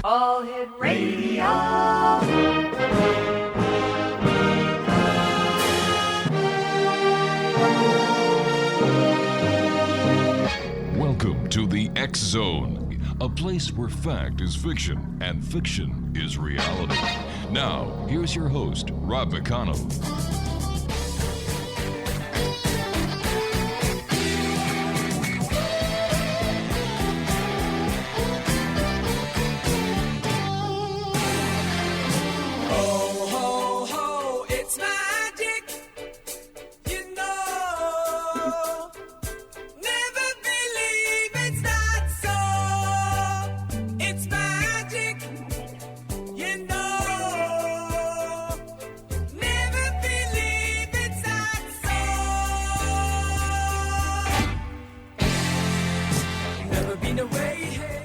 All Hit Radio. Welcome to the X Zone, a place where fact is fiction and fiction is reality. Now, here's your host, Rob McConnell.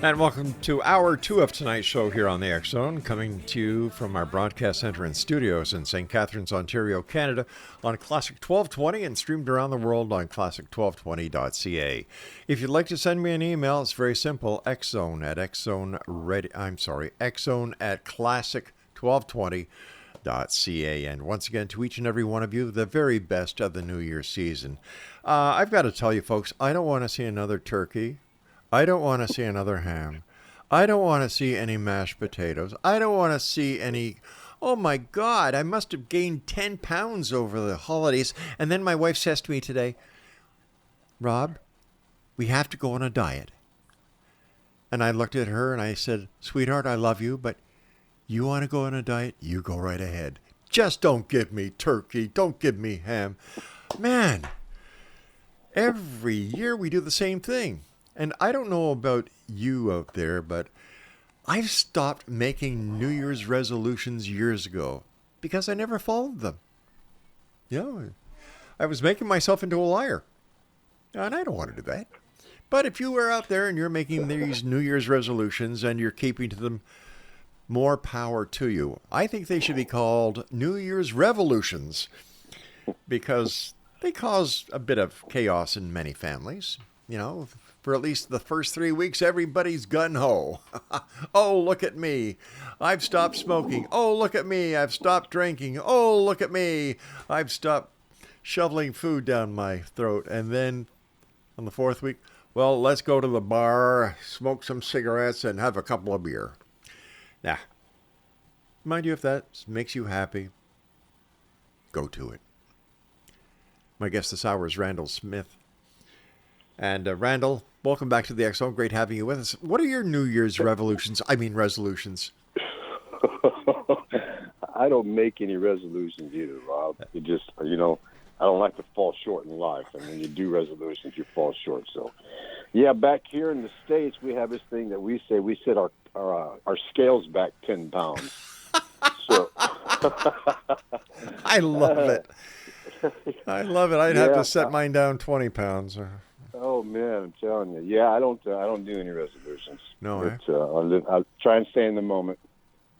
And welcome to Hour 2 of tonight's show here on the X Zone, coming to you from our broadcast center and studios in St. Catharines, Ontario, Canada, on Classic 1220 and streamed around the world on classic1220.ca. If you'd like to send me an email, it's very simple, xzone at classic1220.ca. And once again, to each and every one of you, the very best of the New Year's season. I've got to tell you, folks, I don't want to see another turkey. I don't want to see another ham. I don't want to see any mashed potatoes. I don't want to see any... Oh my God, I must have gained 10 pounds over the holidays. And then my wife says to me today, Rob, we have to go on a diet. And I looked at her and I said, sweetheart, I love you, but you want to go on a diet? You go right ahead. Just don't give me turkey. Don't give me ham. Man, every year we do the same thing. And I don't know about you out there, but I've stopped making New Year's resolutions years ago because I never followed them. You know, I was making myself into a liar. And I don't want to do that. But if you are out there and you're making these New Year's resolutions and you're keeping to them, more power to you. I think they should be called New Year's revolutions because they cause a bit of chaos in many families, you know. For at least the first 3 weeks, everybody's gung-ho. Oh, look at me. I've stopped smoking. Oh, look at me. I've stopped drinking. Oh, look at me. I've stopped shoveling food down my throat. And then on the fourth week, well, let's go to the bar, smoke some cigarettes, and have a couple of beer. Now, mind you, if that makes you happy, go to it. My guest this hour is Randall Smith. And Randall, welcome back to the X Zone. Great having you with us. What are your New Year's resolutions? I don't make any resolutions either, Rob. It just, you know, I don't like to fall short in life. And when you do resolutions, you fall short. So, yeah, back here in the States, we have this thing that we say we set our scales back 10 pounds. So I love it. I love it. I'd have to set mine down 20 pounds. Oh man, I'm telling you. Yeah, I don't do any resolutions. No, I try and stay in the moment.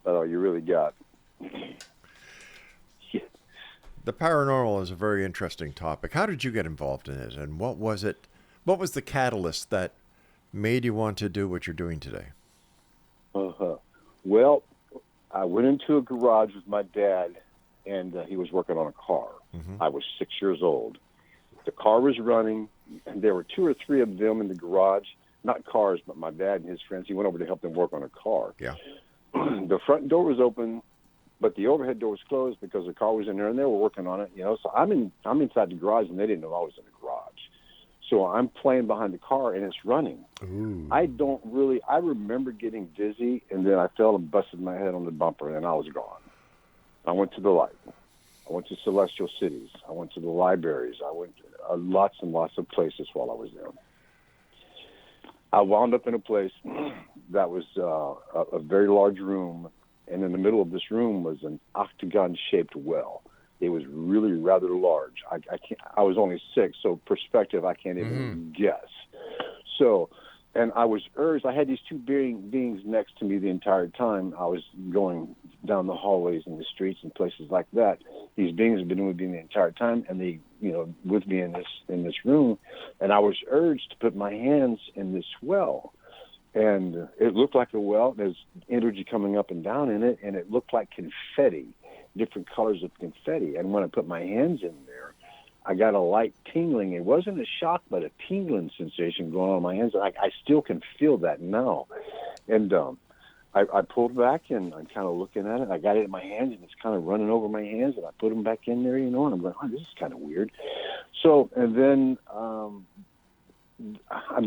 That's all you really got. The paranormal is a very interesting topic. How did you get involved in it, and what was it? What was the catalyst that made you want to do what you're doing today? Well, I went into a garage with my dad, and he was working on a car. Mm-hmm. I was 6 years old. The car was running, and there were 2 or 3 of them in the garage. Not cars, but my dad and his friends. He went over to help them work on a car. Yeah. The front door was open, but the overhead door was closed because the car was in there, and they were working on it. You know, so I'm inside the garage, and they didn't know I was in the garage. So I'm playing behind the car, and it's running. Ooh. I remember getting dizzy, and then I fell and busted my head on the bumper, and I was gone. I went to the light. I went to celestial cities. I went to the libraries. I went to lots and lots of places while I was there. I wound up in a place that was a very large room, and in the middle of this room was an octagon-shaped well. It was really rather large. I was only 6, so perspective I can't even guess. So, and I was urged. I had these 2 beings next to me the entire time. I was going down the hallways and the streets and places like that. These beings have been with me the entire time, and they, you know, with me in this room. And I was urged to put my hands in this well. And it looked like a well. There's energy coming up and down in it, and it looked like confetti, different colors of confetti. And when I put my hands in there, I got a light tingling. It wasn't a shock, but a tingling sensation going on in my hands. I still can feel that now. And I pulled back, and I'm kind of looking at it. I got it in my hands, and it's kind of running over my hands, and I put them back in there, and I'm going, oh, this is kind of weird. So, and then I'm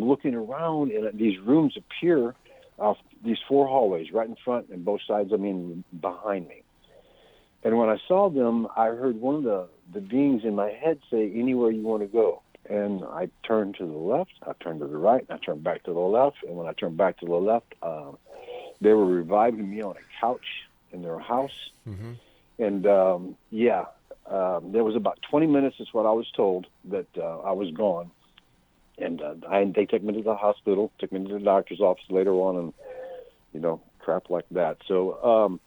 looking around, and these rooms appear off these 4 hallways, right in front and both sides, behind me. And when I saw them, I heard one of the beings in my head say, anywhere you want to go. And I turned to the left, I turned to the right, and I turned back to the left. And when I turned back to the left, they were reviving me on a couch in their house. Mm-hmm. And, there was about 20 minutes is what I was told that I was gone. And they took me to the hospital, took me to the doctor's office later on, and, crap like that. So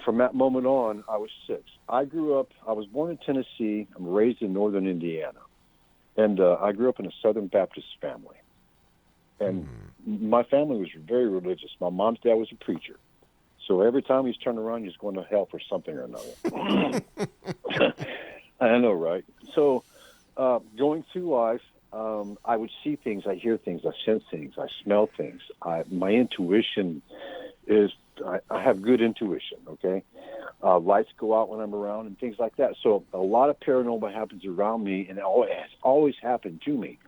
from that moment on, I was 6. I was born in Tennessee. I'm raised in northern Indiana. And I grew up in a Southern Baptist family. And my family was very religious. My mom's dad was a preacher. So every time he's turned around, he's going to hell for something or another. I know, right? So going through life, I would see things, I hear things, I sense things, I smell things. My intuition is, I have good intuition, okay? Lights go out when I'm around and things like that. So a lot of paranormal happens around me, and it has always happened to me.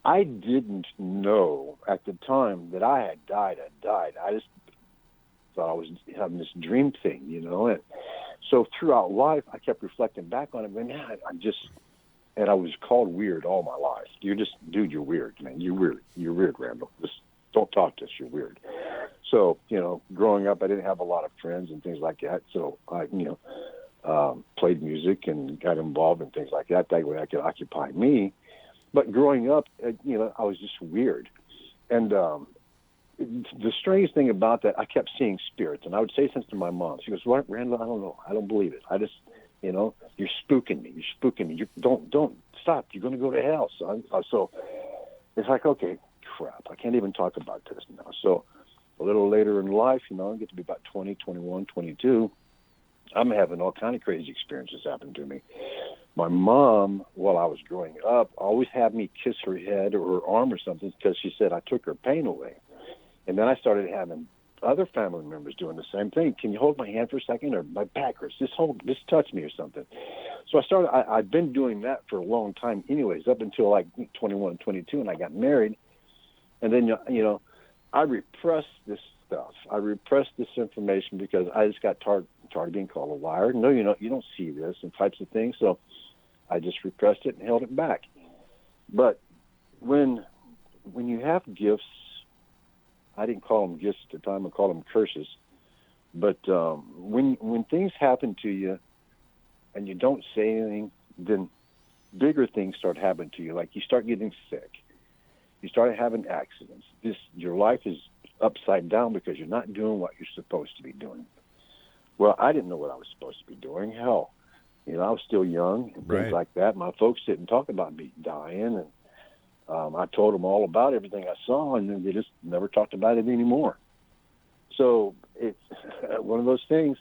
I didn't know at the time that I had died. I just thought I was having this dream thing, And so throughout life, I kept reflecting back on it. Man, and I was called weird all my life. You're weird, man. You're weird, Randall. Just don't talk to us. You're weird. So, growing up, I didn't have a lot of friends and things like that. So I, played music and got involved in things like that. That way I could occupy me. But growing up, I was just weird. And the strange thing about that, I kept seeing spirits. And I would say things to my mom. She goes, "What, Randall? I don't know. I don't believe it. I just, you're spooking me. You're spooking me. Don't stop. You're going to go to hell." So it's like, okay, crap. I can't even talk about this now. So a little later in life, I get to be about 20, 21, 22. I'm having all kind of crazy experiences happen to me. My mom, while I was growing up, always had me kiss her head or her arm or something because she said I took her pain away. And then I started having other family members doing the same thing. Can you hold my hand for a second? Or my back hurts. Just touch me or something. So I've been doing that for a long time anyways, up until like 21, 22, and I got married. And then, I repressed this stuff. I repressed this information because I just got tired of being called a liar. No, you don't see this and types of things. So I just repressed it and held it back. But when you have gifts, I didn't call them gifts at the time. I called them curses. But when things happen to you and you don't say anything, then bigger things start happening to you. Like you start getting sick. You start having accidents. Your life is upside down because you're not doing what you're supposed to be doing. Well, I didn't know what I was supposed to be doing. Hell, I was still young and things like that. My folks didn't talk about me dying, and I told them all about everything I saw, and then they just never talked about it anymore. So it's one of those things.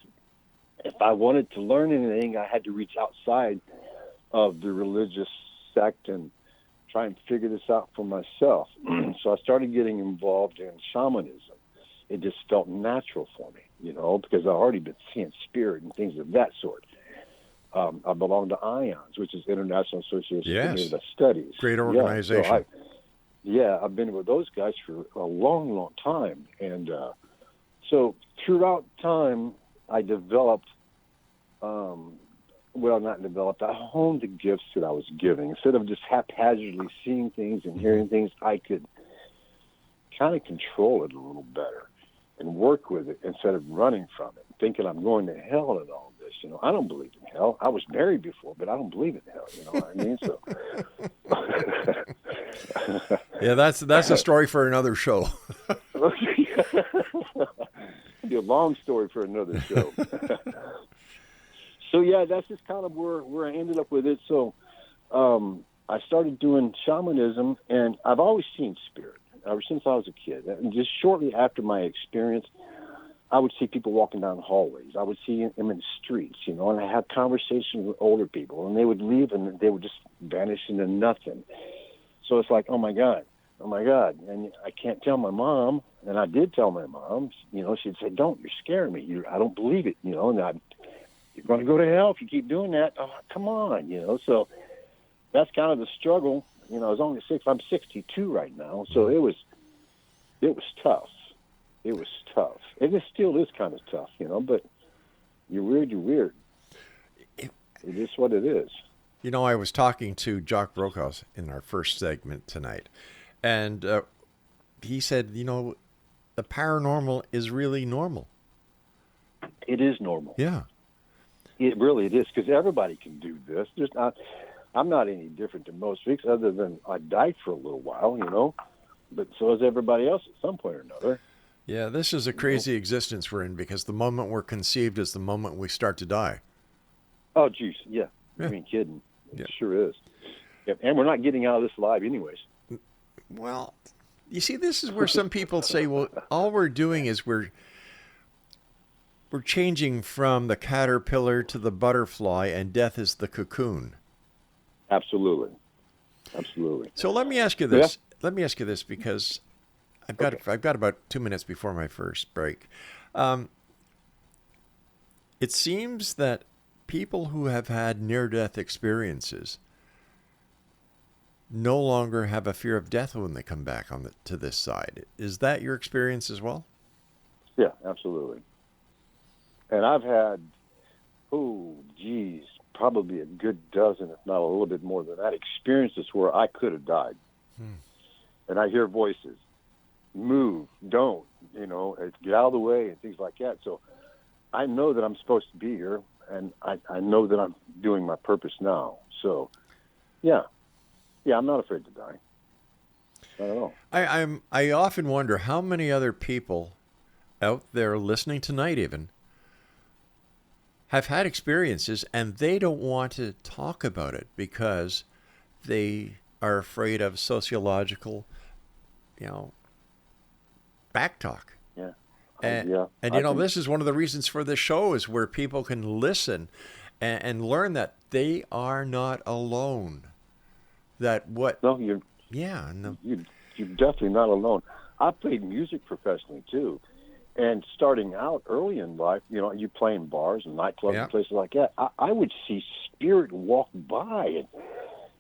If I wanted to learn anything, I had to reach outside of the religious sect and try and figure this out for myself. So I started getting involved in shamanism. It just felt natural for me, because I've already been seeing spirit and things of that sort. I belong to IONS, which is International Association of Studies. Great organization. I've been with those guys for a long, long time. And so throughout time, I developed, I honed the gifts that I was giving. Instead of just haphazardly seeing things and hearing things, I could kind of control it a little better and work with it instead of running from it, thinking I'm going to hell and all this. I don't believe in hell. I was married before, but I don't believe in hell. You know what I mean? So, yeah, that's a story for another show. It'll be a long story for another show. So yeah, that's just kind of where I ended up with it. So I started doing shamanism, and I've always seen spirit. ever since I was a kid. And just shortly after my experience, I would see people walking down hallways. I would see them in the streets, and I had conversations with older people, and they would leave and they would just vanish into nothing. So it's like, oh my God. And I can't tell my mom, and I did tell my mom, she'd say, don't, you're scaring me. I don't believe it, and you're going to go to hell if you keep doing that. Oh, come on, So that's kind of the struggle. I was only I'm 62 right now, so it was tough. It was tough. And it still is kind of tough, but you're weird. It is what it is. I was talking to Jock Brokaws in our first segment tonight, and he said, the paranormal is really normal. It is normal. Yeah. It really is, because everybody can do this. I'm not any different than most freaks, other than I died for a little while, but so is everybody else at some point or another. Yeah, this is a crazy existence we're in, because the moment we're conceived is the moment we start to die. Oh, geez, yeah. I mean, kidding. It sure is. Yeah, and we're not getting out of this alive anyways. Well, you see, this is where some people say, well, all we're doing is we're changing from the caterpillar to the butterfly, and death is the cocoon. Absolutely. So let me ask you this. Yeah. Let me ask you this, because I've got about 2 minutes before my first break. It seems that people who have had near-death experiences no longer have a fear of death when they come back to this side. Is that your experience as well? Yeah, absolutely. And I've had, probably a good dozen, if not a little bit more than that, experiences where I could have died. And I hear voices, move, don't, get out of the way and things like that. So I know that I'm supposed to be here, and I know that I'm doing my purpose now. So, yeah, I'm not afraid to die. Not at all. I often wonder how many other people out there listening tonight even have had experiences, and they don't want to talk about it because they are afraid of sociological, backtalk. Yeah. And this is one of the reasons for this show, is where people can listen and learn that they are not alone. You're definitely not alone. I played music professionally too, and starting out early in life, you play in bars and nightclubs and places like that. I would see spirit walk by and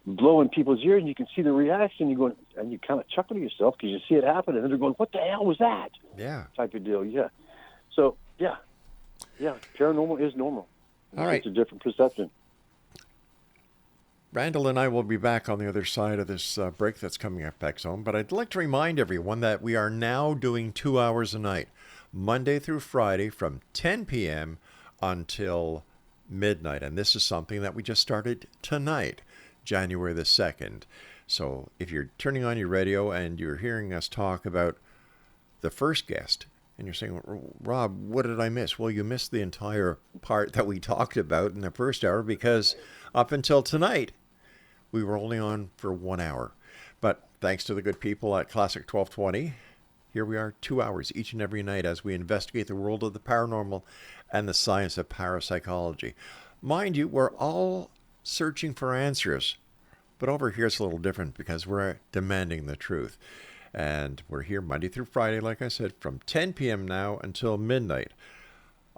blow in people's ears, and you can see the reaction. You go and you kind of chuckle to yourself because you see it happen, and then they're going, "What the hell was that?" Yeah, type of deal. Yeah. So yeah, paranormal is normal. All right, it's a different perception. Randall and I will be back on the other side of this break that's coming up, X Zone. But I'd like to remind everyone that we are now doing 2 hours a night, Monday through Friday, from 10 p.m. until midnight. And this is something that we just started tonight, January the 2nd. So if you're turning on your radio and you're hearing us talk about the first guest, and you're saying, Rob, what did I miss? Well, you missed the entire part that we talked about in the first hour, because up until tonight, we were only on for 1 hour. But thanks to the good people at Classic 1220, here we are 2 hours each and every night as we investigate the world of the paranormal and the science of parapsychology. Mind you, we're all searching for answers, but over here it's a little different because we're demanding the truth. And we're here Monday through Friday, like I said, from 10 p.m. now until midnight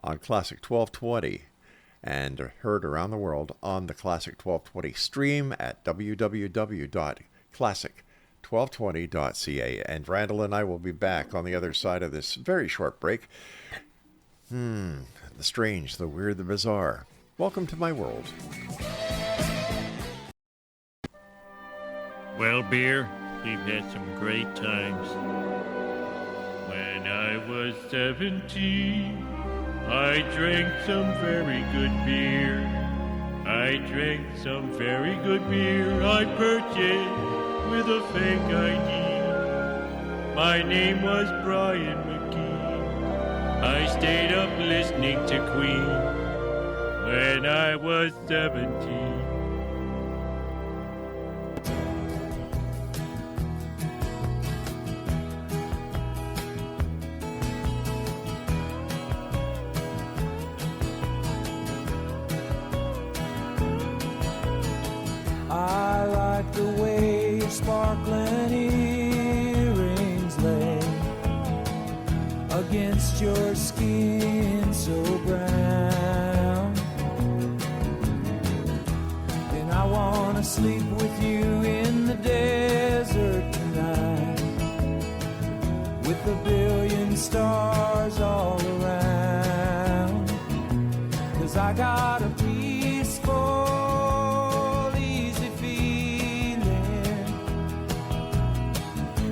on Classic 1220, and heard around the world on the Classic 1220 stream at www.classic1220.ca. And Randall and I will be back on the other side of this very short break. The strange, the weird, the bizarre. Welcome to my world. Well, beer, we've had some great times. When I was 17, I drank some very good beer. I drank some very good beer I purchased with a fake ID. My name was Brian McGee. I stayed up listening to Queen when I was 17. sparkling earrings lay against your skin so brown. And I wanna sleep with you in the desert tonight, with a billion stars all around. 'Cause I got a peaceful, easy feeling,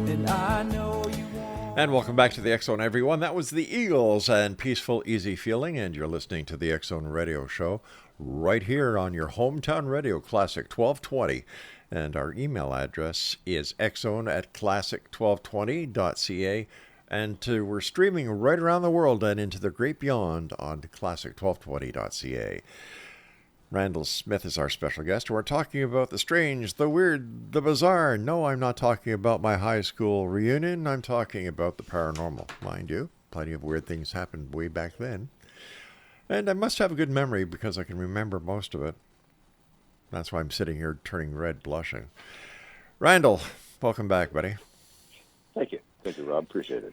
and I know you want. And welcome back to the X Zone, everyone. That was the Eagles and Peaceful Easy Feeling, and you're listening to the X Zone Radio Show right here on your hometown radio, Classic 1220. And our email address is xzone@classic1220.ca. And we're streaming right around the world and into the great beyond on classic1220.ca. Randall Smith is our special guest. We're talking about the strange, the weird, the bizarre. No, I'm not talking about my high school reunion. I'm talking about the paranormal, mind you. Plenty of weird things happened way back then. And I must have a good memory because I can remember most of it. That's why I'm sitting here turning red, blushing. Randall, welcome back, buddy. Thank you. Thank you, Rob. Appreciate it.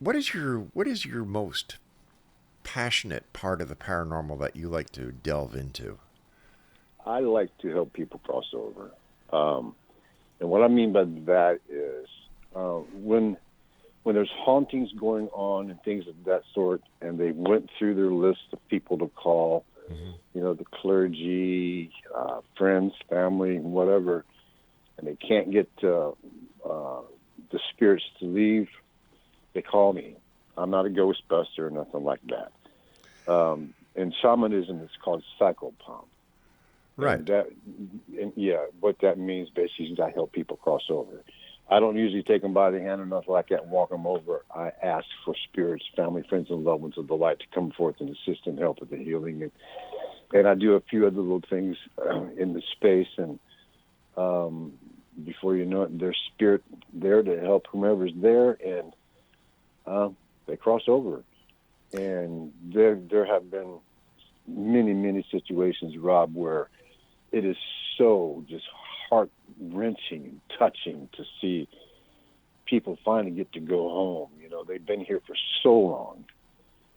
What is your most passionate part of the paranormal that you like to delve into? I like to help people cross over. And what I mean by that is when there's hauntings going on and things of that sort, and they went through their list of people to call, you know, the clergy, friends, family, whatever, and they can't get the spirits to leave, they call me. I'm not a ghostbuster or nothing like that. In shamanism, it's called Psychopomp. Right. What that means basically is I help people cross over. I don't usually take them by the hand or nothing like that and walk them over. I ask for spirits, family, friends, and loved ones of the light to come forth and assist and help with the healing. And I do a few other little things in the space, and before you know it, there's spirit there to help whomever's there, and they cross over. And there have been many situations, Rob, where it is so just heart-wrenching and touching to see people finally get to go home. You know, they've been here for so long,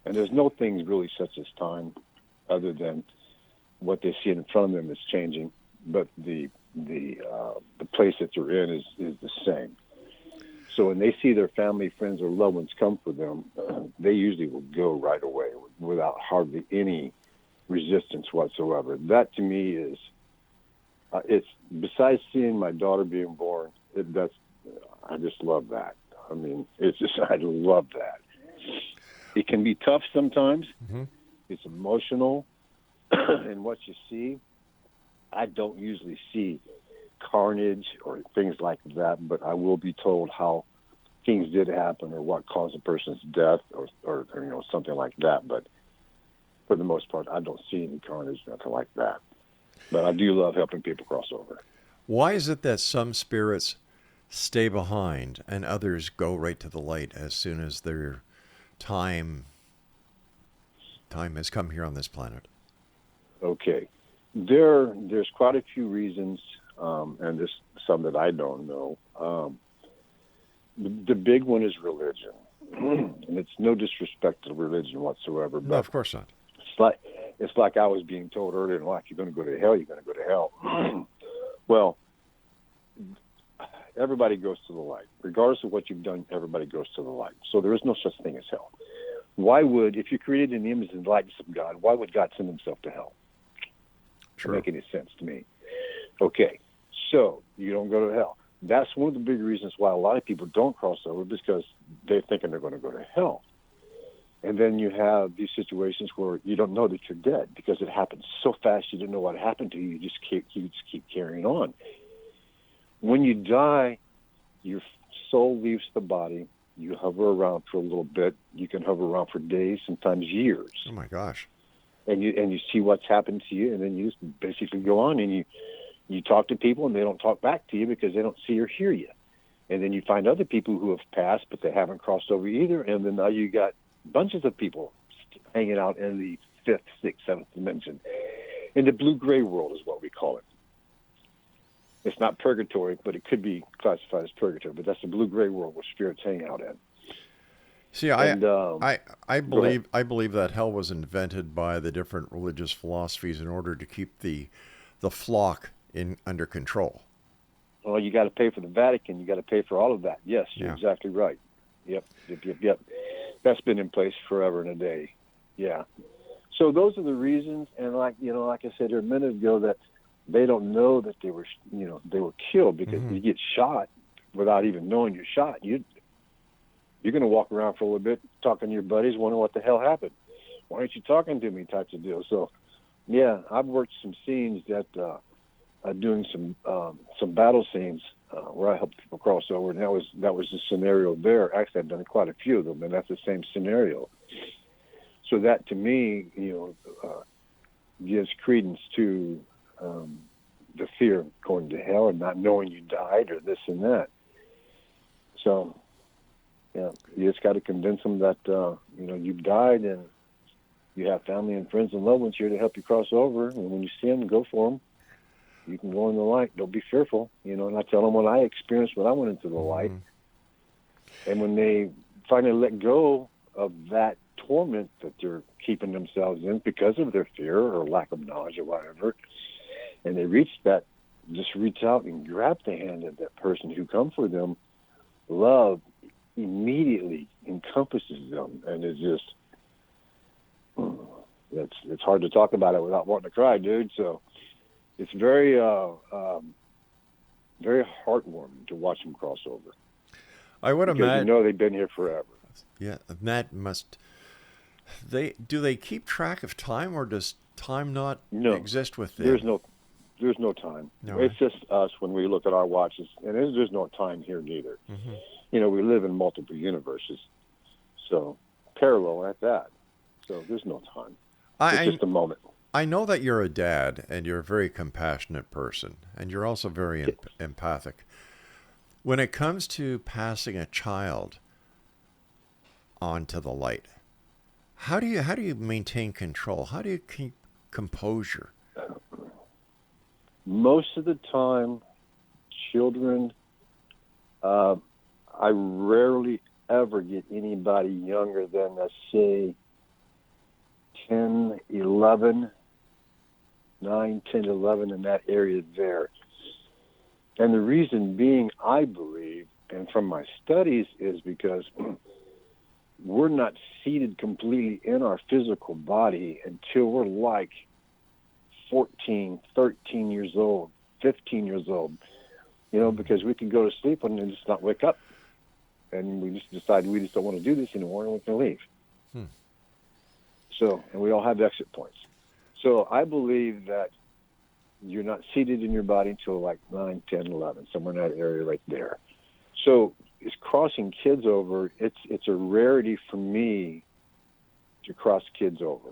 and there's no things really such as time other than what they see in front of them is changing, but the place that they're in is the same. So when they see their family, friends, or loved ones come for them, they usually will go right away without hardly any resistance whatsoever. That to me is, it's besides seeing my daughter being born, I just love that. I mean, I love that. It can be tough sometimes. Mm-hmm. It's emotional, and what you see, I don't usually see carnage or things like that, but I will be told how things did happen or what caused a person's death or you know, something like that. But for the most part, I don't see any carnage, nothing like that. But I do love helping people cross over. Why is it that some spirits stay behind and others go right to the light as soon as their time has come here on this planet? Okay. There's quite a few reasons, and there's some that I don't know. The big one is religion. And it's no disrespect to religion whatsoever. But no, of course not. It's like I was being told earlier in life, you're going to go to hell, you're going to go to hell. Well, everybody goes to the light. Regardless of what you've done, everybody goes to the light. So there is no such thing as hell. If you're created in the image and likeness of God, why would God send himself to hell? Sure. Doesn't make any sense to me. Okay, so you don't go to hell. That's one of the big reasons why a lot of people don't cross over, because they're thinking they're going to go to hell. And then you have these situations where you don't know that you're dead because it happens so fast you didn't know what happened to you. You just keep carrying on. When you die, your soul leaves the body. You hover around for a little bit. You can hover around for days, sometimes years. Oh my gosh! And you see what's happened to you, and then you just basically go on and you talk to people, and they don't talk back to you because they don't see or hear you. And then you find other people who have passed, but they haven't crossed over either. And then now you got bunches of people hanging out in the 5th, 6th, 7th dimension. In the blue-gray world is what we call it. It's not purgatory, but it could be classified as purgatory. But that's the blue-gray world where spirits hang out in. See, I believe that hell was invented by the different religious philosophies in order to keep the flock under control. Well, you got to pay for the Vatican. You got to pay for all of that. Yes, you're exactly right. Yep. That's been in place forever and a day. Yeah. So those are the reasons. And like I said a minute ago, that they don't know that they were killed because you get shot without even knowing you're shot. You're going to walk around for a little bit, talking to your buddies, wondering what the hell happened. Why aren't you talking to me? Types of deal. So, yeah, I've worked some scenes that doing some battle scenes where I helped people cross over, and that was the scenario there. Actually, I've done quite a few of them, and that's the same scenario. So that, to me, gives credence to the fear of going to hell and not knowing you died or this and that. So, yeah, you just got to convince them that you've died and you have family and friends and loved ones here to help you cross over. And when you see them, go for them. You can go in the light. Don't be fearful. And I tell them what I experienced when I went into the light. And when they finally let go of that torment that they're keeping themselves in because of their fear or lack of knowledge or whatever, and they reach that, just reach out and grab the hand of that person who come for them, love immediately encompasses them, and it's just, it's hard to talk about it without wanting to cry, dude. So it's very, very heartwarming to watch them cross over. I would imagine. Because they've been here forever. Yeah, that must. Do they keep track of time, or does time not exist with them? There's no time. No, it's just us when we look at our watches, and there's no time here neither. We live in multiple universes, so parallel at that. So there's no time. It's just a moment. I know that you're a dad, and you're a very compassionate person, and you're also very empathic. When it comes to passing a child onto the light, how do you maintain control? How do you keep composure? Most of the time, children, I rarely ever get anybody younger than, let's say, 10, 11, 9, 10, 11, in that area there. And the reason being, I believe, and from my studies, is because we're not seated completely in our physical body until we're like 14, 13 years old, 15 years old, because we can go to sleep and then just not wake up. And we just decide we just don't want to do this anymore and we can leave. So, and we all have exit points. So I believe that you're not seated in your body until like 9, 10, 11, somewhere in that area right there. So it's crossing kids over. It's a rarity for me to cross kids over.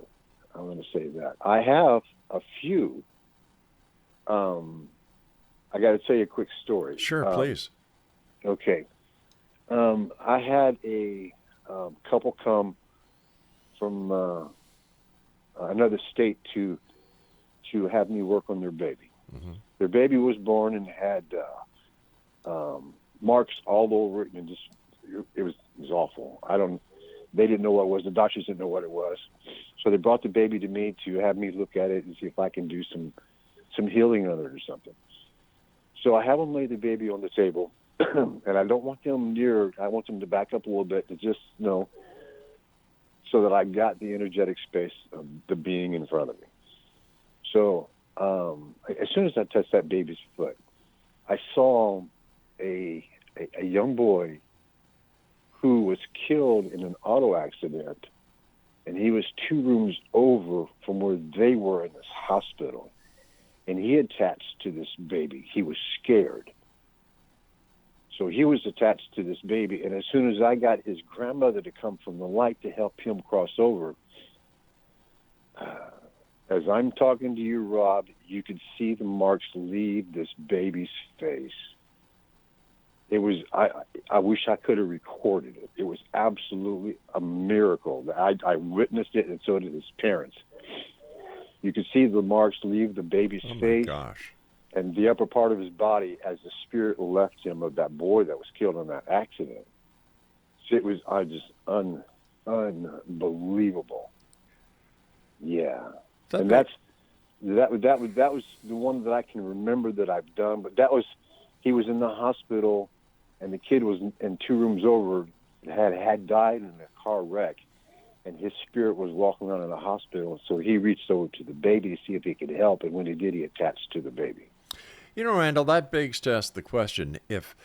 I'm going to say that. I have a few. I got to tell you a quick story. Sure, please. Okay. I had a couple come from another state to have me work on their baby. Their baby was born and had marks all over it, and it was awful. They didn't know what it was. The doctors didn't know what it was. So they brought the baby to me to have me look at it and see if I can do some healing on it or something. So I have them lay the baby on the table, and I don't want them near. I want them to back up a little bit to just so that I got the energetic space of the being in front of me. So as soon as I touched that baby's foot, I saw a young boy who was killed in an auto accident, and he was 2 rooms over from where they were in this hospital, and he attached to this baby. He was scared. So he was attached to this baby, and as soon as I got his grandmother to come from the light to help him cross over, as I'm talking to you, Rob, you could see the marks leave this baby's face. It was, I wish I could have recorded it. It was absolutely a miracle. I witnessed it, and so did his parents. You could see the marks leave the baby's face. Oh, my gosh. and the upper part of his body as the spirit left him of that boy that was killed in that accident. It was unbelievable. Yeah, and that was the one that I can remember that I've done. But he was in the hospital, and the kid was in 2 rooms over, had died in a car wreck, and his spirit was walking around in the hospital. So he reached over to the baby to see if he could help, and when he did, he attached to the baby. You know, Randall, that begs to ask the question if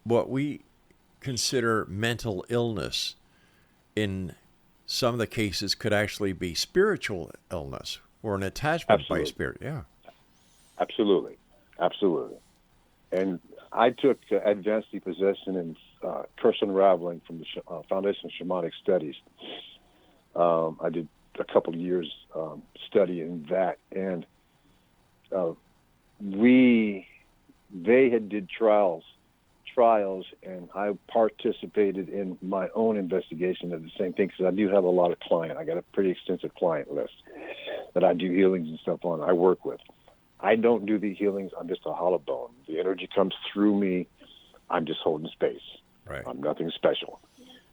what we consider mental illness in some of the cases could actually be spiritual illness or an attachment by spirit. Yeah. Absolutely. And I took advanced depossession and curse unraveling from the Foundation of Shamanic Studies. I did a couple of years studying that, and they had did trials, and I participated in my own investigation of the same thing, because I do have a lot of clients. I got a pretty extensive client list that I do healings and stuff on. I work with. I don't do the healings. I'm just a hollow bone. The energy comes through me. I'm just holding space. Right. I'm nothing special.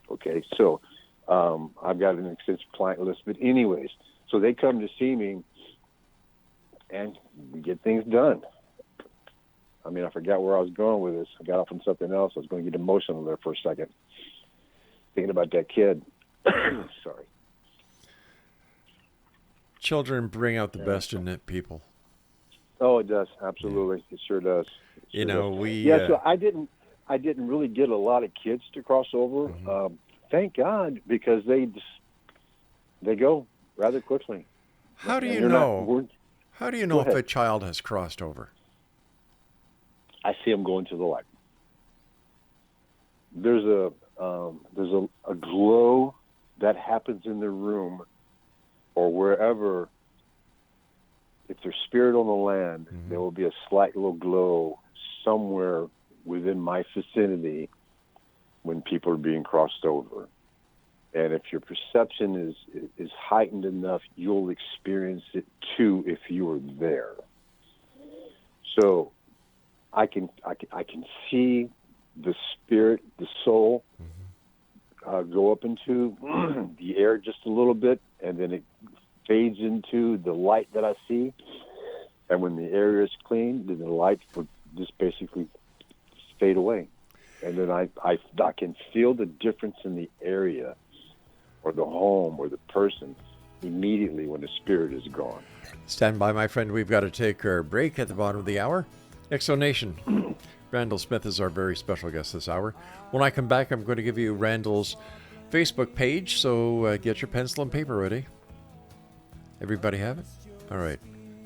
Okay, so I've got an extensive client list. But anyways, so they come to see me, and we get things done. I mean, I forgot where I was going with this. I got off on something else. I was going to get emotional there for a second, thinking about that kid. Sorry. Children bring out the best in people. Oh, it does. Absolutely. Yeah. It sure does. So I didn't really get a lot of kids to cross over. Mm-hmm. Thank God, because they go rather quickly. How do you know? How do you know if a child has crossed over? I see them going to the light. There's a glow that happens in the room or wherever. If there's spirit on the land, mm-hmm. there will be a slight little glow somewhere within my vicinity when people are being crossed over. And if your perception is heightened enough, you'll experience it too if you were there. So I can see the spirit, the soul, mm-hmm. go up into the air just a little bit, and then it fades into the light that I see. And when the area is clean, then the light will just basically fade away. And then I can feel the difference in the area or the home or the person immediately when the spirit is gone. Stand by, my friend. We've got to take our break at the bottom of the hour. Exonation. Randall Smith is our very special guest this hour. When I come back, I'm going to give you Randall's Facebook page, so get your pencil and paper ready. Everybody have it? All right.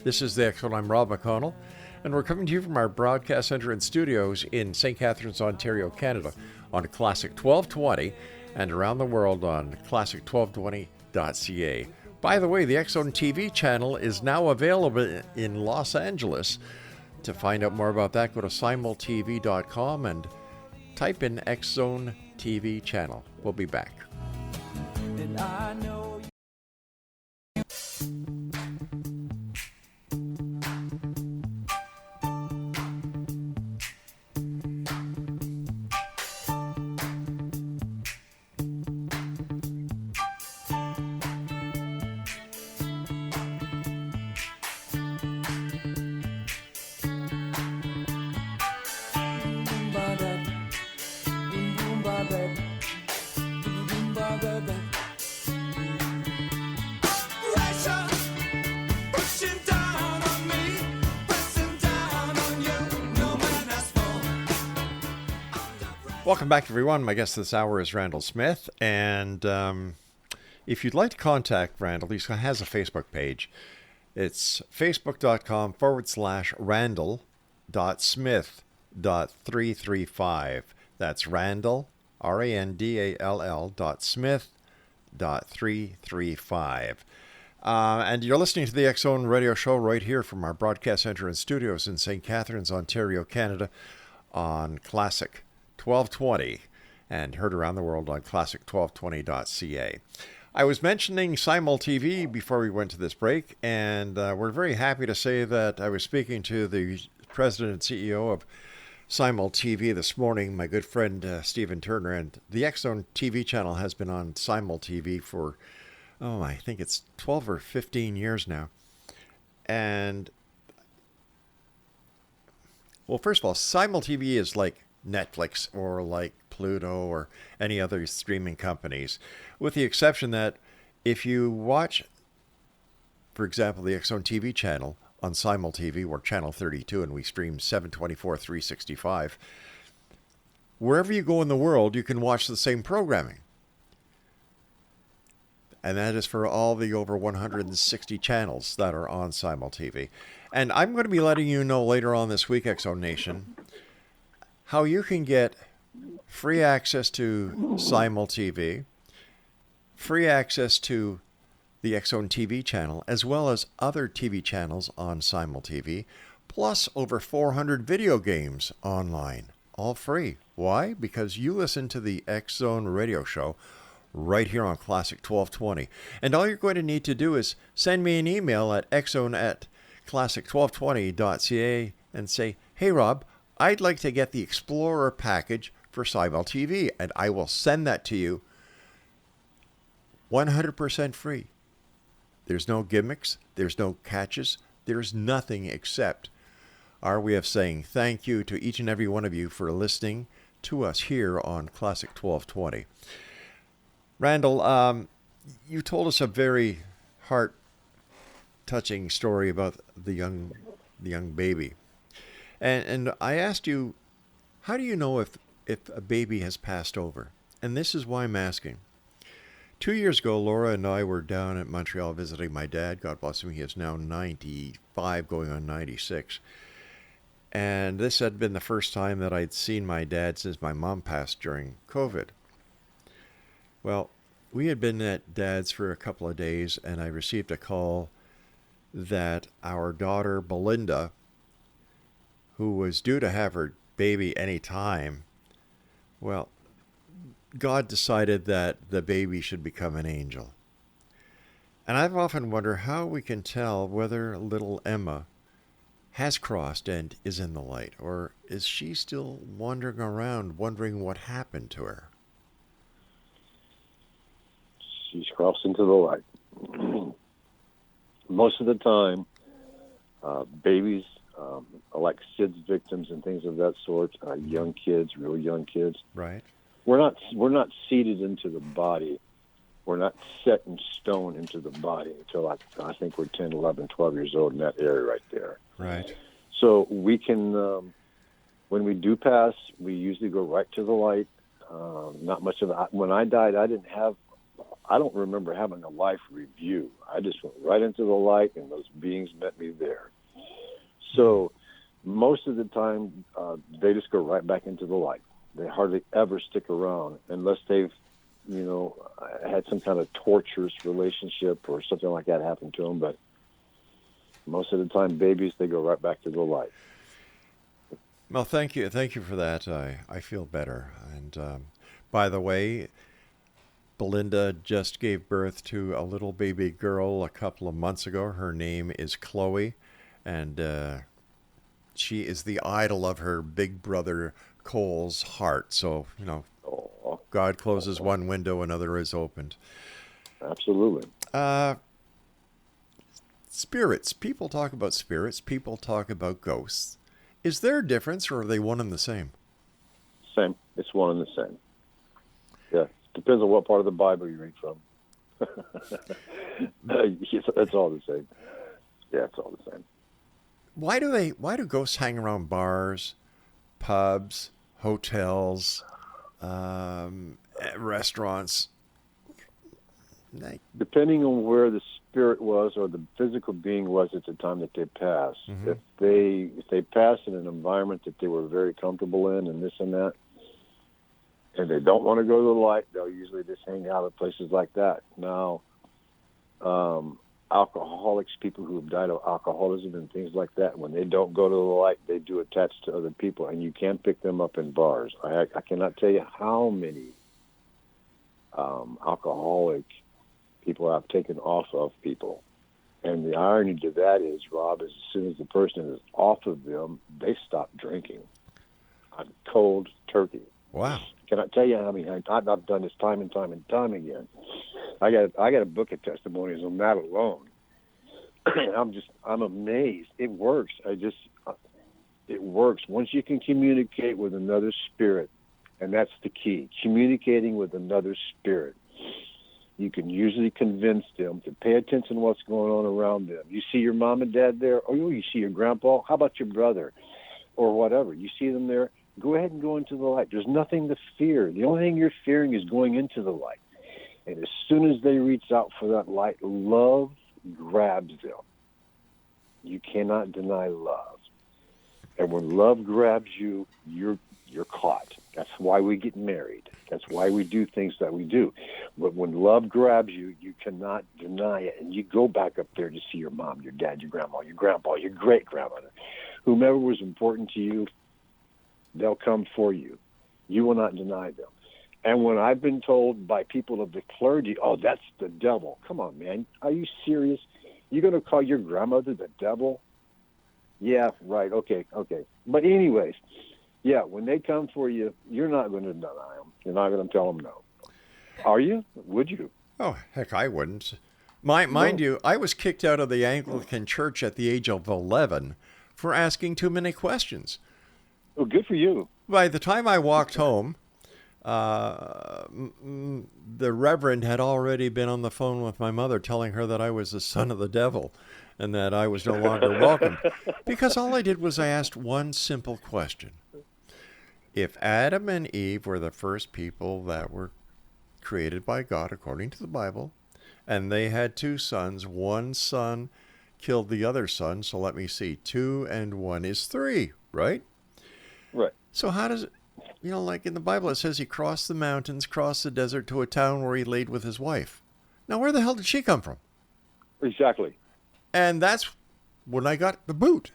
This is the X-Zone. I'm Rob McConnell, and we're coming to you from our broadcast center and studios in St. Catharines, Ontario, Canada, on Classic 1220 and around the world on classic1220.ca. By the way, the X-Zone TV channel is now available in Los Angeles. To find out more about that, go to simultv.com and type in X-Zone TV channel. We'll be back. And I know Welcome back, everyone. My guest this hour is Randall Smith, and if you'd like to contact Randall, he has a Facebook page. It's facebook.com/Randall.Smith.335. That's Randall, RANDALL.Smith.335. And you're listening to the X-Zone Radio Show right here from our broadcast center and studios in St. Catharines, Ontario, Canada, on Classic 1220, and heard around the world on classic1220.ca. I was mentioning Simul TV before we went to this break, and we're very happy to say that I was speaking to the president and CEO of Simul TV this morning, my good friend Stephen Turner, and the X-Zone TV channel has been on Simul TV for, I think it's 12 or 15 years now. And, well, first of all, Simul TV is like Netflix or like Pluto or any other streaming companies, with the exception that if you watch, for example, the X-Zone TV channel on Simul TV, we're channel 32 and we stream 724, 365, wherever you go in the world, you can watch the same programming. And that is for all the over 160 channels that are on Simul TV. And I'm going to be letting you know later on this week, X-Zone Nation, how you can get free access to Simul TV, free access to the X-Zone TV channel, as well as other TV channels on Simul TV, plus over 400 video games online, all free. Why? Because you listen to the X-Zone radio show right here on Classic 1220. And all you're going to need to do is send me an email at xzone@classic1220.ca and say, hey, Rob, I'd like to get the Explorer package for Simul TV, and I will send that to you 100% free. There's no gimmicks, there's no catches, there's nothing except our way of saying thank you to each and every one of you for listening to us here on Classic 1220. Randall, you told us a very heart-touching story about the young baby. And I asked you, how do you know if a baby has passed over? And this is why I'm asking. 2 years ago, Laura and I were down at Montreal visiting my dad. God bless him. He is now 95, going on 96. And this had been the first time that I'd seen my dad since my mom passed during COVID. Well, we had been at Dad's for a couple of days, and I received a call that our daughter, Belinda, who was due to have her baby any time, well, God decided that the baby should become an angel. And I've often wondered how we can tell whether little Emma has crossed and is in the light, or is she still wandering around wondering what happened to her? She's crossed into the light. Most of the time, babies, like SIDS victims and things of that sort, young kids, real young kids. Right. We're not seeded into the body. We're not set in stone into the body until I think we're 10, 11, 12 years old in that area right there. Right. So we can, when we do pass, we usually go right to the light. Not much of it. When I died, I don't remember having a life review. I just went right into the light, and those beings met me there. So most of the time, they just go right back into the light. They hardly ever stick around unless they've, had some kind of torturous relationship or something like that happen to them. But most of the time, babies, they go right back to the light. Well, thank you for that. I feel better. And by the way, Belinda just gave birth to a little baby girl a couple of months ago. Her name is Chloe, and she is the idol of her big brother Cole's heart. So, God closes one window, another is opened. Absolutely. Spirits. People talk about spirits. People talk about ghosts. Is there a difference, or are they one and the same? Same. It's one and the same. Yeah. Depends on what part of the Bible you read from. It's all the same. Yeah, it's all the same. Why do ghosts hang around bars, pubs, hotels, restaurants? Depending on where the spirit was or the physical being was at the time that they passed. Mm-hmm. If they passed in an environment that they were very comfortable in and this and that, and they don't want to go to the light, they'll usually just hang out at places like that. Now, alcoholics, people who have died of alcoholism and things like that, when they don't go to the light, they do attach to other people, and you can't pick them up in bars. I cannot tell you how many alcoholic people have taken off of people. And the irony to that is, Rob, is as soon as the person is off of them, they stop drinking. I'm cold turkey. Wow. Can I tell you? I mean, I've done this time and time and time again. I got a book of testimonies on that alone. I'm amazed. It works. It works. Once you can communicate with another spirit, and that's the key, communicating with another spirit, you can usually convince them to pay attention to what's going on around them. You see your mom and dad there, or you see your grandpa, how about your brother, or whatever. You see them there, go ahead and go into the light. There's nothing to fear. The only thing you're fearing is going into the light. And as soon as they reach out for that light, love grabs them. You cannot deny love. And when love grabs you, you're caught. That's why we get married. That's why we do things that we do. But when love grabs you, you cannot deny it. And you go back up there to see your mom, your dad, your grandma, your grandpa, your great-grandmother. Whomever was important to you, they'll come for you. You will not deny them. And when I've been told by people of the clergy, oh, that's the devil. Come on, man. Are you serious? You're going to call your grandmother the devil? Yeah, right. Okay. But anyways, yeah, when they come for you, you're not going to deny them. You're not going to tell them no. Are you? Would you? Oh, heck, I wouldn't. Mind you, I was kicked out of the Anglican Church at the age of 11 for asking too many questions. Oh, good for you. By the time I walked home, the Reverend had already been on the phone with my mother telling her that I was the son of the devil and that I was no longer welcome. Because all I did was I asked one simple question. If Adam and Eve were the first people that were created by God according to the Bible, and they had two sons, one son killed the other son, so let me see, 2 and 1 is 3, right? Right. So how does it, like in the Bible, it says he crossed the mountains, crossed the desert to a town where he laid with his wife. Now, where the hell did she come from? Exactly. And that's when I got the boot.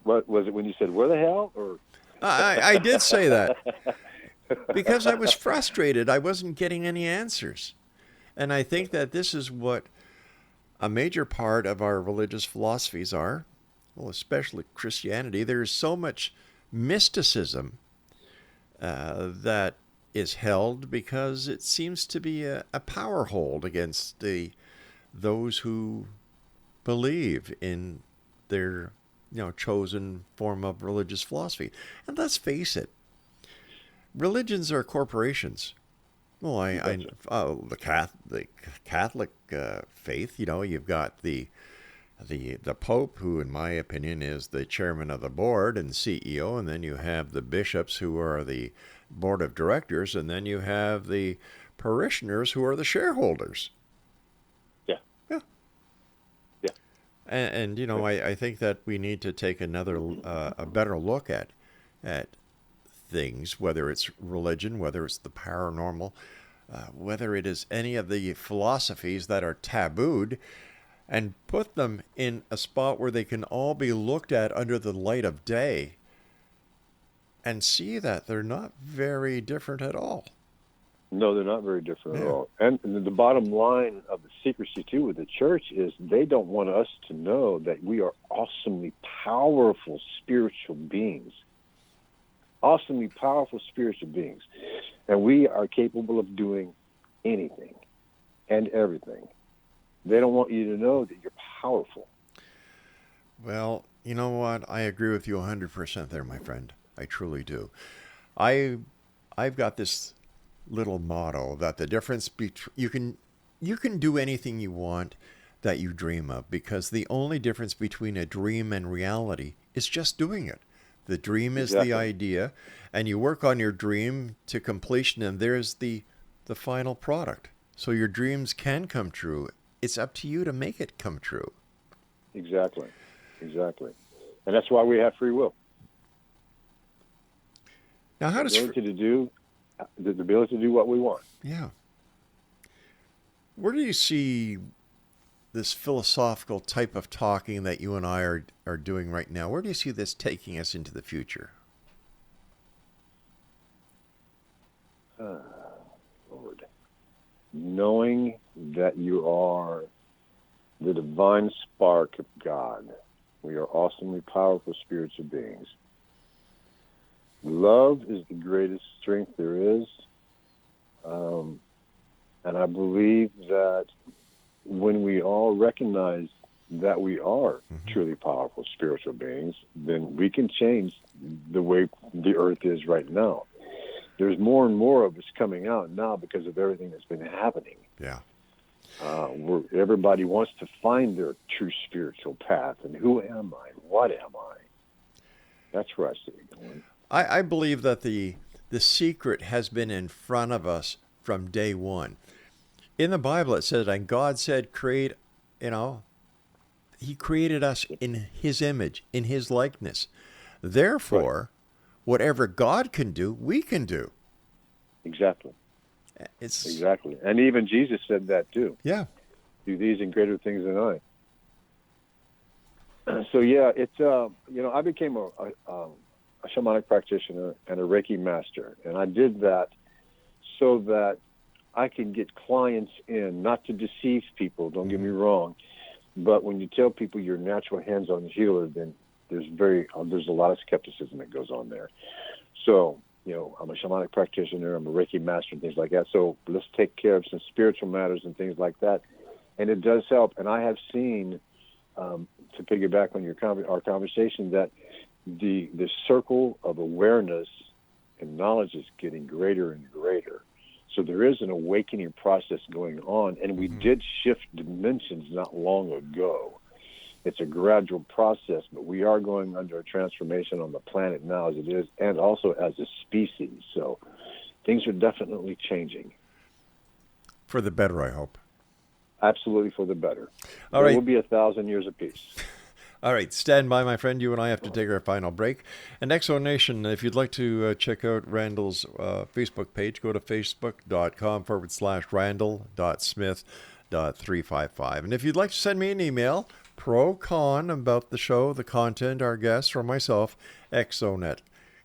What was it when you said, where the hell? Or I did say that because I was frustrated. I wasn't getting any answers. And I think that this is what a major part of our religious philosophies are. Well, especially Christianity. There's so much mysticism that is held because it seems to be a power hold against those who believe in their chosen form of religious philosophy. And let's face it, religions are corporations. Well, the Catholic faith, you've got the Pope, who in my opinion is the chairman of the board and CEO, and then you have the bishops who are the board of directors, and then you have the parishioners who are the shareholders. Yeah. And I think that we need to take a better look at things, whether it's religion, whether it's the paranormal, whether it is any of the philosophies that are tabooed, and put them in a spot where they can all be looked at under the light of day and see that they're not very different at all. No, they're not very different at all. And the bottom line of the secrecy, too, with the church is they don't want us to know that we are awesomely powerful spiritual beings. Awesomely powerful spiritual beings. And we are capable of doing anything and everything. They don't want you to know that you're powerful. Well, you know what? I agree with you 100% there, my friend. I truly do. I've got this little motto that the difference between you can do anything you want that you dream of, because the only difference between a dream and reality is just doing it. The dream is the idea, and you work on your dream to completion, and there's the final product. So your dreams can come true. It's up to you to make it come true. Exactly. And that's why we have free will. Now, how does the ability to do what we want. Yeah. Where do you see this philosophical type of talking that you and I are doing right now? Where do you see this taking us into the future? Lord. knowing that you are the divine spark of God. We are awesomely powerful spiritual beings. Love is the greatest strength there is. And I believe that when we all recognize that we are truly powerful spiritual beings, then we can change the way the earth is right now. There's more and more of us coming out now because of everything that's been happening. Yeah. Everybody wants to find their true spiritual path. And who am I? What am I? That's where I see it going. I believe that the secret has been in front of us from day one. In the Bible it says, and God said, create, he created us in his image, in his likeness. Therefore, whatever God can do, we can do. Exactly. It's Exactly. And even Jesus said that too. Yeah. Do these and greater things than I. So yeah, it's I became a shamanic practitioner and a Reiki master, and I did that so that I can get clients in, not to deceive people. Don't get me wrong, but when you tell people you're a natural hands-on healer, then there's a lot of skepticism that goes on there. So I'm a shamanic practitioner, I'm a Reiki master, and things like that. So let's take care of some spiritual matters and things like that, and it does help. And I have seen, to piggyback on our conversation, that the circle of awareness and knowledge is getting greater and greater. So there is an awakening process going on, and we did shift dimensions not long ago. It's a gradual process, but we are going under a transformation on the planet now as it is, and also as a species. So things are definitely changing. For the better, I hope. Absolutely for the better. All there right. will be 1,000 years of peace. All right, stand by, my friend. You and I have to take our final break. And Exo Nation, if you'd like to check out Randall's Facebook page, go to facebook.com/Randall.Smith.355. And if you'd like to send me an email, pro-con about the show, the content, our guests, or myself, exonet,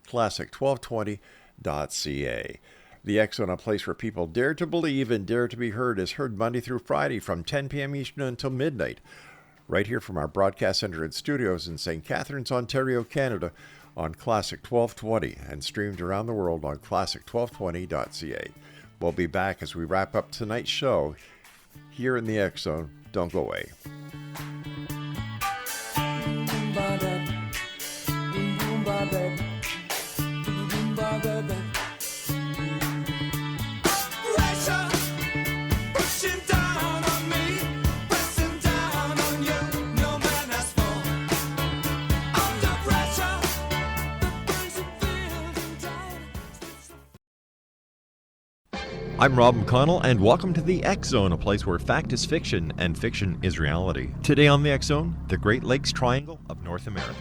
classic1220.ca. The Exxon, a place where people dare to believe and dare to be heard, is heard Monday through Friday from 10 p.m. Eastern until midnight, right here from our broadcast center and studios in St. Catharines, Ontario, Canada, on Classic 1220, and streamed around the world on classic1220.ca. We'll be back as we wrap up tonight's show here in the Exxon. Don't go away. I'm Rob McConnell, and welcome to the X Zone, a place where fact is fiction and fiction is reality. Today on the X Zone, the Great Lakes Triangle of North America.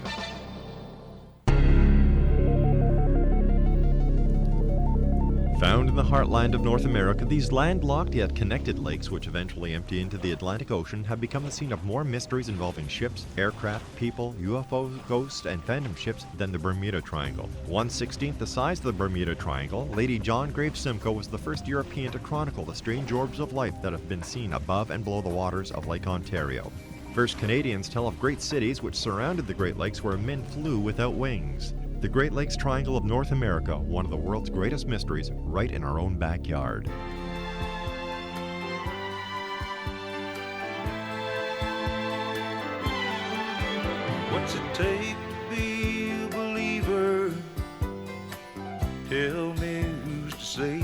Found in the heartland of North America, these landlocked yet connected lakes, which eventually empty into the Atlantic Ocean, have become the scene of more mysteries involving ships, aircraft, people, UFOs, ghosts, and phantom ships than the Bermuda Triangle. 1/16th the size of the Bermuda Triangle, Lady John Graves Simcoe was the first European to chronicle the strange orbs of life that have been seen above and below the waters of Lake Ontario. First Canadians tell of great cities which surrounded the Great Lakes where men flew without wings. The Great Lakes Triangle of North America, one of the world's greatest mysteries, right in our own backyard. What's it take to be a believer? Tell me who's to say.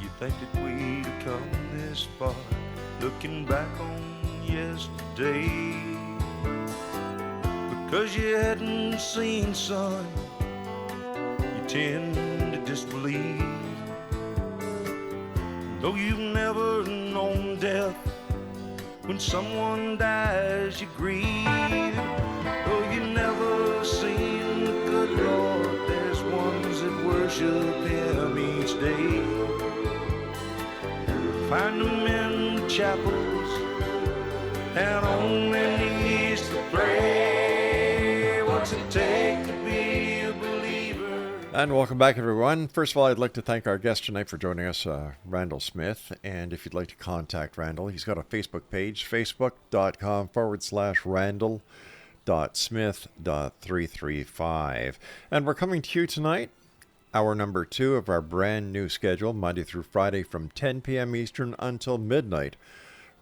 You think that we'd have come this far, looking back on yesterday? Because you hadn't seen sun, you tend to disbelieve. Though you've never known death, when someone dies you grieve. Though you never seen the good Lord, there's ones that worship Him each day. Find them in the chapels and on their knees to pray. What's it take to be a believer? And welcome back, everyone. First of all, I'd like to thank our guest tonight for joining us, Randall Smith. And if you'd like to contact Randall, he's got a Facebook page, facebook.com/Randall.Smith.335. And we're coming to you tonight, hour number 2 of our brand new schedule, Monday through Friday from 10 p.m. Eastern until midnight,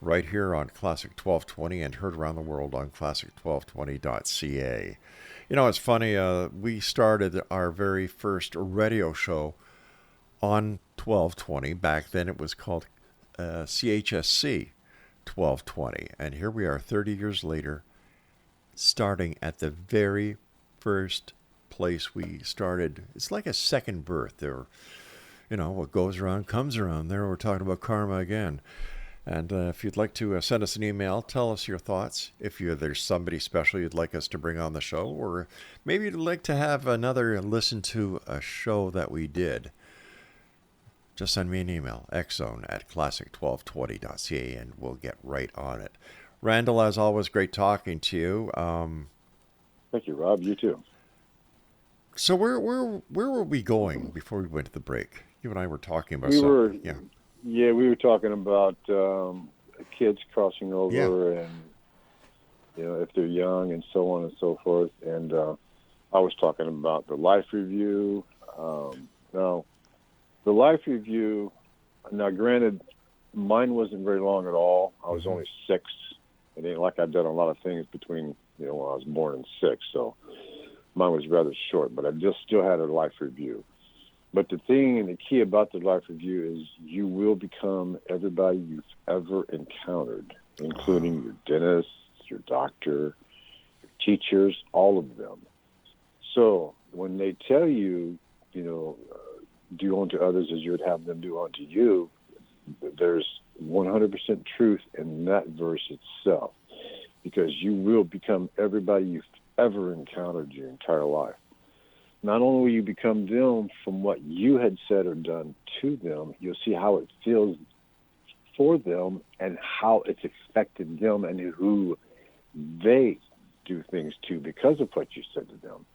right here on Classic 1220 and heard around the world on classic1220.ca. You know, it's funny, we started our very first radio show on 1220. Back then it was called CHSC 1220. And here we are 30 years later, starting at the very first place we started. It's like a second birth. There, you know, what goes around comes around. There we're talking about karma again. And if you'd like to send us an email, tell us your thoughts. If there's somebody special you'd like us to bring on the show, or maybe you'd like to have another listen to a show that we did, just send me an email, xzone@classic1220.ca, and we'll get right on it. Randall, as always, great talking to you. Thank you, Rob. You too. So where were we going before we went to the break? You and I were talking about something. Yeah, we were talking about kids crossing over, and you know, if they're young and so on and so forth. And I was talking about the life review. Now, the life review. Now, granted, mine wasn't very long at all. I was only 6. It ain't like I've done a lot of things between when I was born and 6. So mine was rather short, but I just still had a life review. But the thing and the key about the life review is you will become everybody you've ever encountered, including your dentist, your doctor, your teachers, all of them. So when they tell you, do unto others as you would have them do unto you, there's 100% truth in that verse itself, because you will become everybody you've ever encountered your entire life. Not only will you become them from what you had said or done to them, you'll see how it feels for them and how it's affected them and who they do things to because of what you said to them.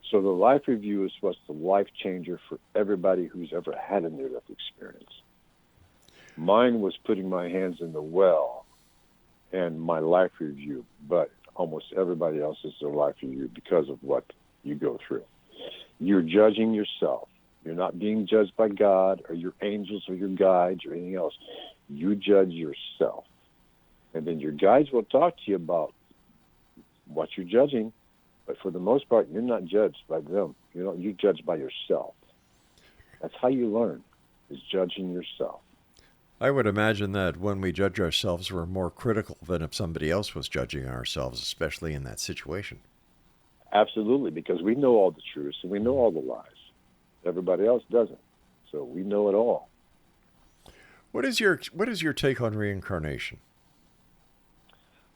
So the life review is what's the life changer for everybody who's ever had a near-death experience. Mine was putting my hands in the well and my life review, but almost everybody else is their life review because of what you go through. You're judging yourself. You're not being judged by God or your angels or your guides or anything else. You judge yourself. And then your guides will talk to you about what you're judging, but for the most part, you're not judged by them. You're judged by yourself. That's how you learn, is judging yourself. I would imagine that when we judge ourselves, we're more critical than if somebody else was judging ourselves, especially in that situation. Absolutely, because we know all the truths and we know all the lies. Everybody else doesn't. So we know it all. What is your take on reincarnation?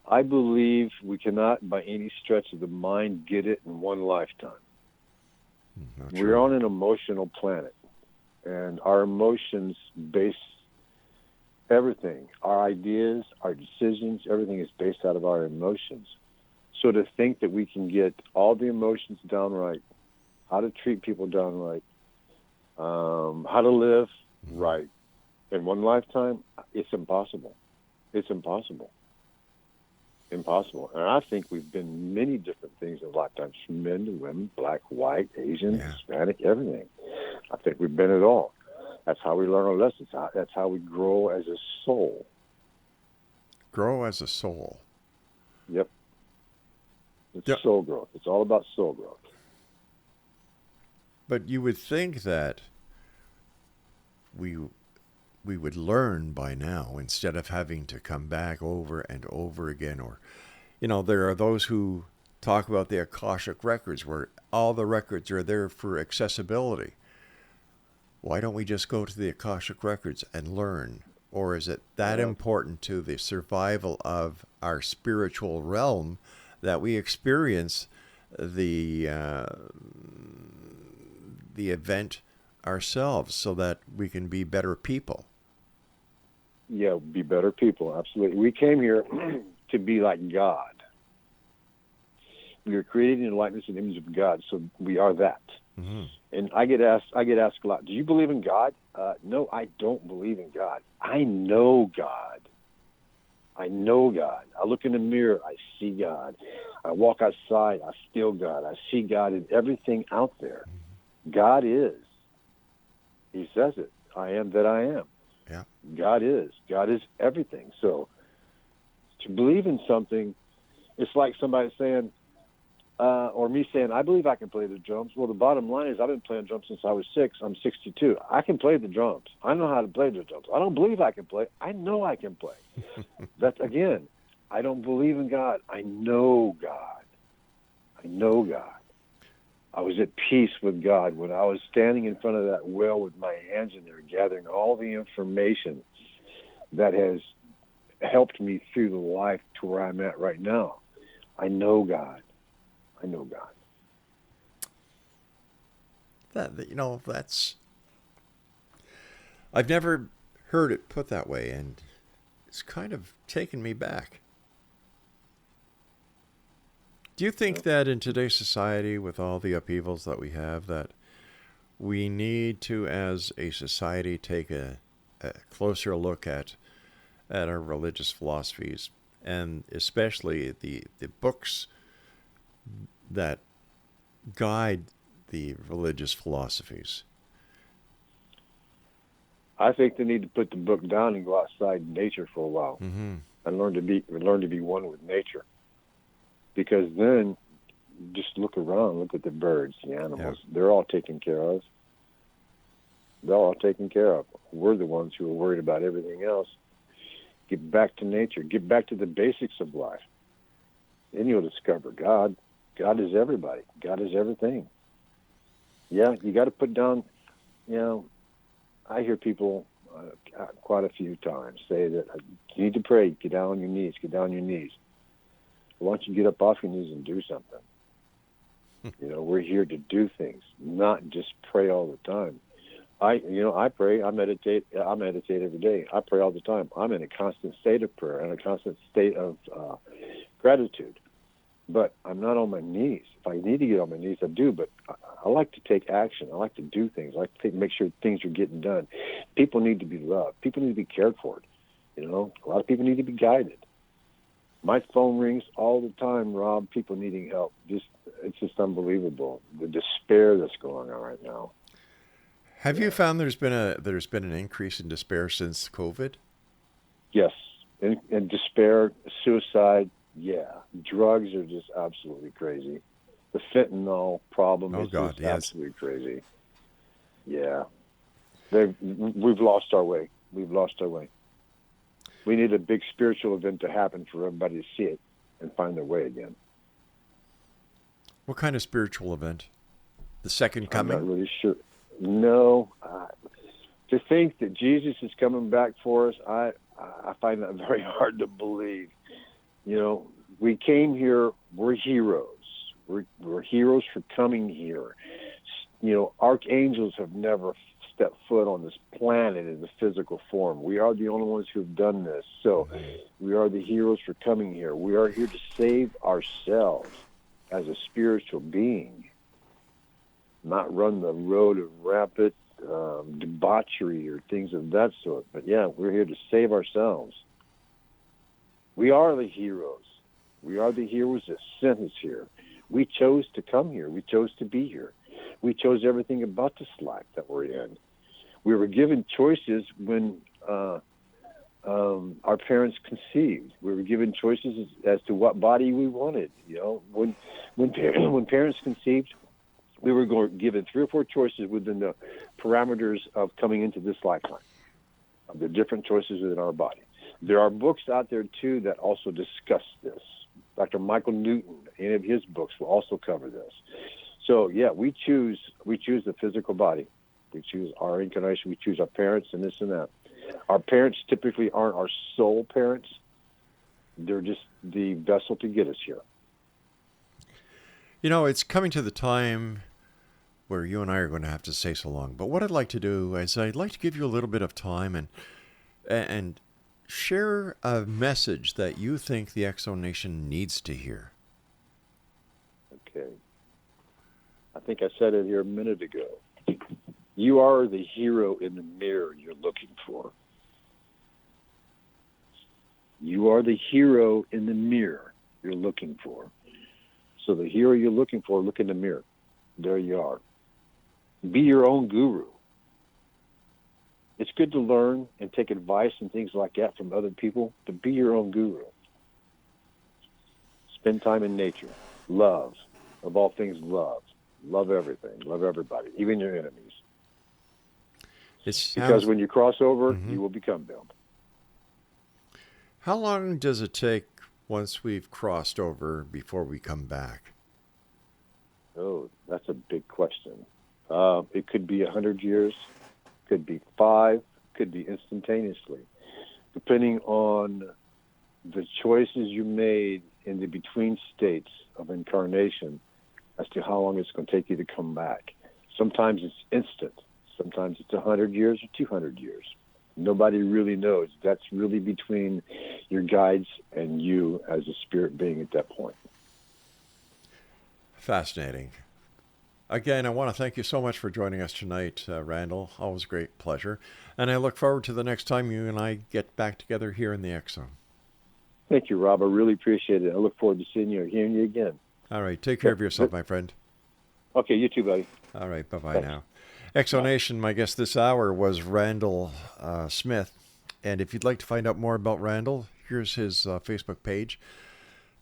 I believe we cannot, by any stretch of the mind, get it in one lifetime. We're on an emotional planet, and our emotions base everything. Our ideas, our decisions, everything is based out of our emotions. So to think that we can get all the emotions down right, how to treat people down right, how to live right in one lifetime, it's impossible. It's impossible. Impossible. And I think we've been many different things in lifetimes, from men to women, black, white, Asian, Hispanic, everything. I think we've been it all. That's how we learn our lessons. That's how we grow as a soul. Grow as a soul. Yep. It's soul growth. It's all about soul growth. But you would think that we would learn by now instead of having to come back over and over again. Or, there are those who talk about the Akashic records where all the records are there for accessibility. Why don't we just go to the Akashic records and learn? Or is it that important to the survival of our spiritual realm that we experience the event ourselves so that we can be better people? Yeah, be better people, absolutely. We came here to be like God. We are created in the likeness and image of God, so we are that. Mm-hmm. And I get asked a lot, do you believe in God? No, I don't believe in God. I know God. I know God. I look in the mirror, I see God. I walk outside, I feel God. I see God in everything out there. God is. He says it. I am that I am. Yeah. God is. God is everything. So to believe in something, it's like somebody saying, or me saying, I believe I can play the drums. Well, the bottom line is I've been playing drums since I was 6. I'm 62. I can play the drums. I know how to play the drums. I don't believe I can play. I know I can play. That's, again, I don't believe in God. I know God. I know God. I was at peace with God when I was standing in front of that well with my hands in there, gathering all the information that has helped me through the life to where I'm at right now. I know God. I know God. That's. I've never heard it put that way, and it's kind of taken me back. Do you think that in today's society, with all the upheavals that we have, that we need to, as a society, take a closer look at our religious philosophies, and especially the books that guide the religious philosophies? I think they need to put the book down and go outside in nature for a while, and learn to be one with nature. Because then, just look around, look at the birds, the animals. Yeah. They're all taken care of. They're all taken care of. We're the ones who are worried about everything else. Get back to nature. Get back to the basics of life. Then you'll discover God. God is everybody. God is everything. Yeah, you got to put down, I hear people quite a few times say that you need to pray, get down on your knees, get down on your knees. Why don't you get up off your knees and do something? We're here to do things, not just pray all the time. I pray, I meditate every day. I pray all the time. I'm in a constant state of prayer and a constant state of gratitude. But I'm not on my knees. If I need to get on my knees, I do. But I like to take action. I like to do things. I like to make sure things are getting done. People need to be loved. People need to be cared for. A lot of people need to be guided. My phone rings all the time, Rob. People needing help. It's just unbelievable, the despair that's going on right now. Have you found there's been an increase in despair since COVID? Yes, and despair, suicide. Yeah, drugs are just absolutely crazy. The fentanyl problem is just absolutely crazy. Yeah, we've lost our way. We've lost our way. We need a big spiritual event to happen for everybody to see it and find their way again. What kind of spiritual event? The second coming? I'm not really sure. No. To think that Jesus is coming back for us, I find that very hard to believe. We came here, we're heroes. We're heroes for coming here. Archangels have never stepped foot on this planet in the physical form. We are the only ones who have done this. So we are the heroes for coming here. We are here to save ourselves as a spiritual being, not run the road of rapid debauchery or things of that sort. But yeah, we're here to save ourselves. We are the heroes. We are the heroes that sent us here. We chose to come here. We chose to be here. We chose everything about this life that we're in. We were given choices when our parents conceived. We were given choices as to what body we wanted. When parents conceived, we were given 3 or 4 choices within the parameters of coming into this lifetime, of the different choices within our body. There are books out there, too, that also discuss this. Dr. Michael Newton, any of his books will also cover this. So, yeah, we choose the physical body. We choose our incarnation. We choose our parents and this and that. Our parents typically aren't our soul parents. They're just the vessel to get us here. It's coming to the time where you and I are going to have to say so long. But what I'd like to do is I'd like to give you a little bit of time and share a message that you think the X Zone Nation needs to hear. Okay. I think I said it here a minute ago. You are the hero in the mirror you're looking for. You are the hero in the mirror you're looking for. So the hero you're looking for, look in the mirror. There you are. Be your own guru. It's good to learn and take advice and things like that from other people, but be your own guru. Spend time in nature. Love. Of all things, love. Love everything. Love everybody, even your enemies. Because when you cross over, you will become them. How long does it take once we've crossed over before we come back? Oh, that's a big question. It could be 100 years, could be 5, could be instantaneously, depending on the choices you made in the between states of incarnation as to how long it's going to take you to come back. Sometimes it's instant. Sometimes it's 100 years or 200 years. Nobody really knows. That's really between your guides and you as a spirit being at that point. Fascinating. Again, I want to thank you so much for joining us tonight, Randall. Always a great pleasure. And I look forward to the next time you and I get back together here in the X Zone. Thank you, Rob. I really appreciate it. I look forward to seeing you or hearing you again. All right. Take care of yourself, my friend. Okay, you too, buddy. All right. Bye-bye now. Exonation, my guest this hour was Randall Smith. And if you'd like to find out more about Randall, here's his Facebook page.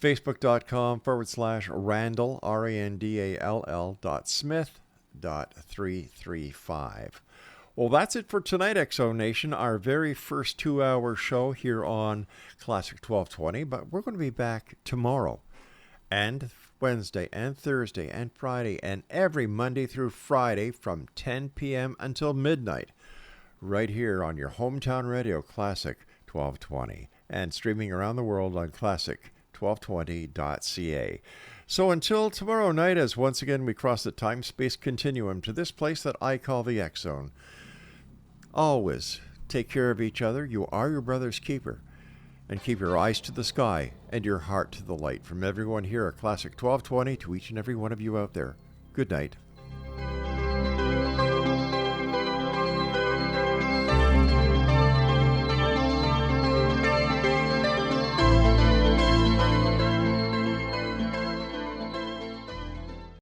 Facebook.com/Randall, RANDALL.Smith.335. Well, that's it for tonight, Exonation, our very first 2-hour show here on Classic 1220. But we're going to be back tomorrow and Wednesday and Thursday and Friday and every Monday through Friday from 10 p.m. until midnight, right here on your hometown radio, Classic 1220, and streaming around the world on classic1220.ca. So until tomorrow night, as once again we cross the time-space continuum to this place that I call the X Zone, always take care of each other. You are your brother's keeper. And keep your eyes to the sky and your heart to the light. From everyone here at Classic 1220 to each and every one of you out there, good night.